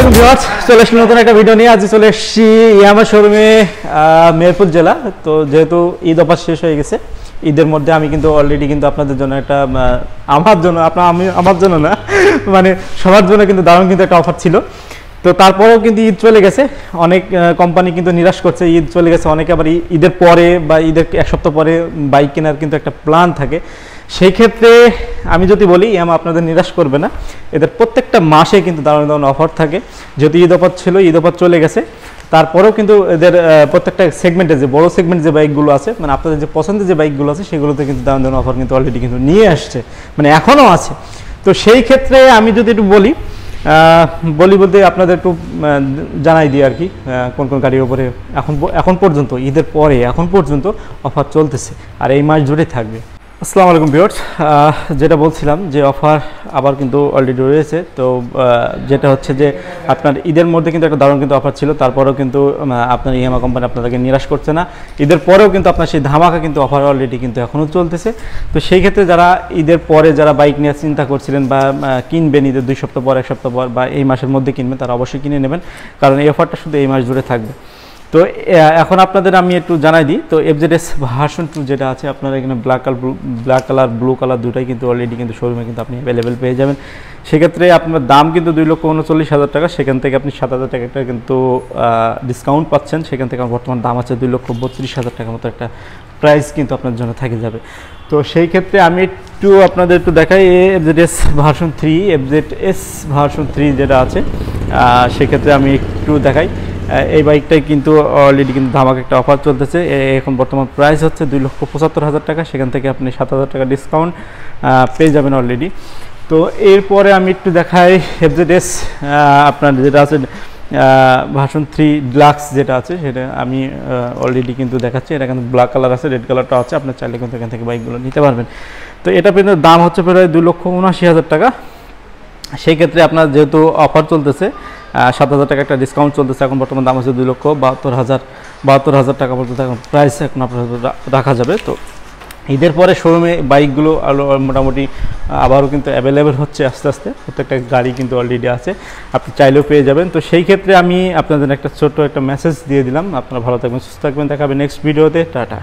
আলাইকুম ভিউয়ার্স, চলে আসলাম নতুন একটা ভিডিও নিয়ে। আজ চলে এসেছি ইয়ামাহা শোরুমে, মেহেরপুর জেলা। তো যেহেতু ঈদ অফার শেষ হয়ে গেছে, ঈদের মধ্যে আমি কিন্তু অলরেডি কিন্তু আপনাদের জন্য একটা আমার জন্য না, মানে সবার জন্য কিন্তু দারুণ কিন্তু একটা অফার ছিল। তো তারপরেও কিন্তু ঈদ চলে গেছে, অনেক কোম্পানি কিন্তু নিরাশ করছে। ঈদ চলে গেছে, অনেকে আবার ঈদের পরে বা ঈদের এক সপ্তাহ পরে বাইক কেনার কিন্তু একটা প্ল্যান থাকে। সেই ক্ষেত্রে আমি যদি বলি, ইয়ামাহা আপনাদের নিরাশ করবে না। এদের প্রত্যেকটা মাসে কিন্তু দারুণ দারুণ অফার থাকে। যেহেতু ঈদ অফার ছিল, ঈদ অফার চলে গেছে, তারপরেও কিন্তু এদের প্রত্যেকটা সেগমেন্টে যে বড় সেগমেন্ট যে বাইকগুলো আছে, মানে আপনাদের যে পছন্দের যে বাইকগুলো আছে, সেগুলোতে কিন্তু দারুণ দারুণ অফার কিন্তু অলরেডি কিন্তু নিয়ে আসছে, মানে এখনও আছে। তো সেই ক্ষেত্রে আমি যদি একটু বলি বলতে আপনাদের একটু জানাই দিই আর কি, কোন কোন গাড়ির উপরে এখন পর্যন্ত ঈদের পরে এখন পর্যন্ত অফার চলতেছে, আর এই মাস জুড়ে থাকবে। আসসালামু আলাইকুম ভিউয়ার্স, যেটা বলছিলাম যে অফার আবার কিন্তু অলরেডি রয়েছে। তো যেটা হচ্ছে যে আপনার ঈদের মধ্যে কিন্তু একটা দারুণ কিন্তু অফার ছিল, তারপরেও কিন্তু আপনার ইয়ামাহা কোম্পানি আপনাদেরকে নিরাশ করছে না। ঈদের পরেও কিন্তু আপনার সেই ধামাকা কিন্তু অফার অলরেডি কিন্তু এখনও চলতেছে। তো সেই ক্ষেত্রে যারা ঈদের পরে যারা বাইক নিয়ে চিন্তা করছিলেন বা কিনবেন ঈদের 2 সপ্তাহ পর, 1 সপ্তাহ পর বা এই মাসের মধ্যে কিনবেন, তারা অবশ্যই কিনে নেবেন, কারণ এই অফারটা শুধু এই মাস জুড়ে থাকবে। তো এখন আপনাদের আমি একটু জানাই দিই। তো FZS ভার্সন 2 যেটা আছে, আপনারা এখানে ব্ল্যাক কালার ব্লু কালার দুটাই কিন্তু অলরেডি কিন্তু শোরুমে কিন্তু আপনি অ্যাভেলেবেল পেয়ে যাবেন। সেক্ষেত্রে আপনার দাম কিন্তু 2,39,000 টাকা, সেখান থেকে আপনি 7,000 টাকা একটা কিন্তু ডিসকাউন্ট পাচ্ছেন। সেখান থেকে আমার বর্তমান দাম আছে 2,32,000 টাকার মতো একটা প্রাইস কিন্তু আপনার জন্য থেকে যাবে। তো সেই ক্ষেত্রে আমি একটু আপনাদের একটু দেখাই FZS ভার্সন 3 যেটা আছে, সেক্ষেত্রে আমি একটু দেখাই। এই বাইকটাই কিন্তু অলরেডি কিন্তু ধামাকা একটা অফার চলতেছে। এখন বর্তমান প্রাইস হচ্ছে 2,75,000 টাকা, সেখান থেকে আপনি 7,000 টাকা ডিসকাউন্ট পেয়ে যাবেন অলরেডি। তো এরপরে আমি একটু দেখাই FZS আপনার যেটা আছে ভার্সন 3 ডিলাক্স যেটা আছে, সেটা আমি অলরেডি কিন্তু দেখাচ্ছি। এটা কিন্তু ব্ল্যাক কালার আছে, রেড কালারটা আছে, আপনার চাইলে কিন্তু এখান থেকে বাইকগুলো নিতে পারবেন। তো এটা কিন্তু দাম হচ্ছে প্রায় 2,79,000 টাকা। সেই ক্ষেত্রে আপনার যেহেতু অফার চলতেছে, 7,000 টাকা একটা ডিসকাউন্ট চলতেছে, এখন বর্তমান দাম হচ্ছে 2,72,000 টাকা পর্যন্ত এখন প্রাইস এখন আপনার রাখা যাবে। তো ঈদের পরে শোরুমে বাইকগুলো মোটামুটি আবারও কিন্তু অ্যাভেলেবেল হচ্ছে আস্তে আস্তে, প্রত্যেকটা গাড়ি কিন্তু অলরেডি আছে, আপনি চাইলেও পেয়ে যাবেন। তো সেই ক্ষেত্রে আমি আপনাদের একটা ছোট্ট একটা মেসেজ দিয়ে দিলাম। আপনারা ভালো থাকবেন, সুস্থ থাকবেন, দেখা হবে নেক্সট ভিডিওতে। টাটা।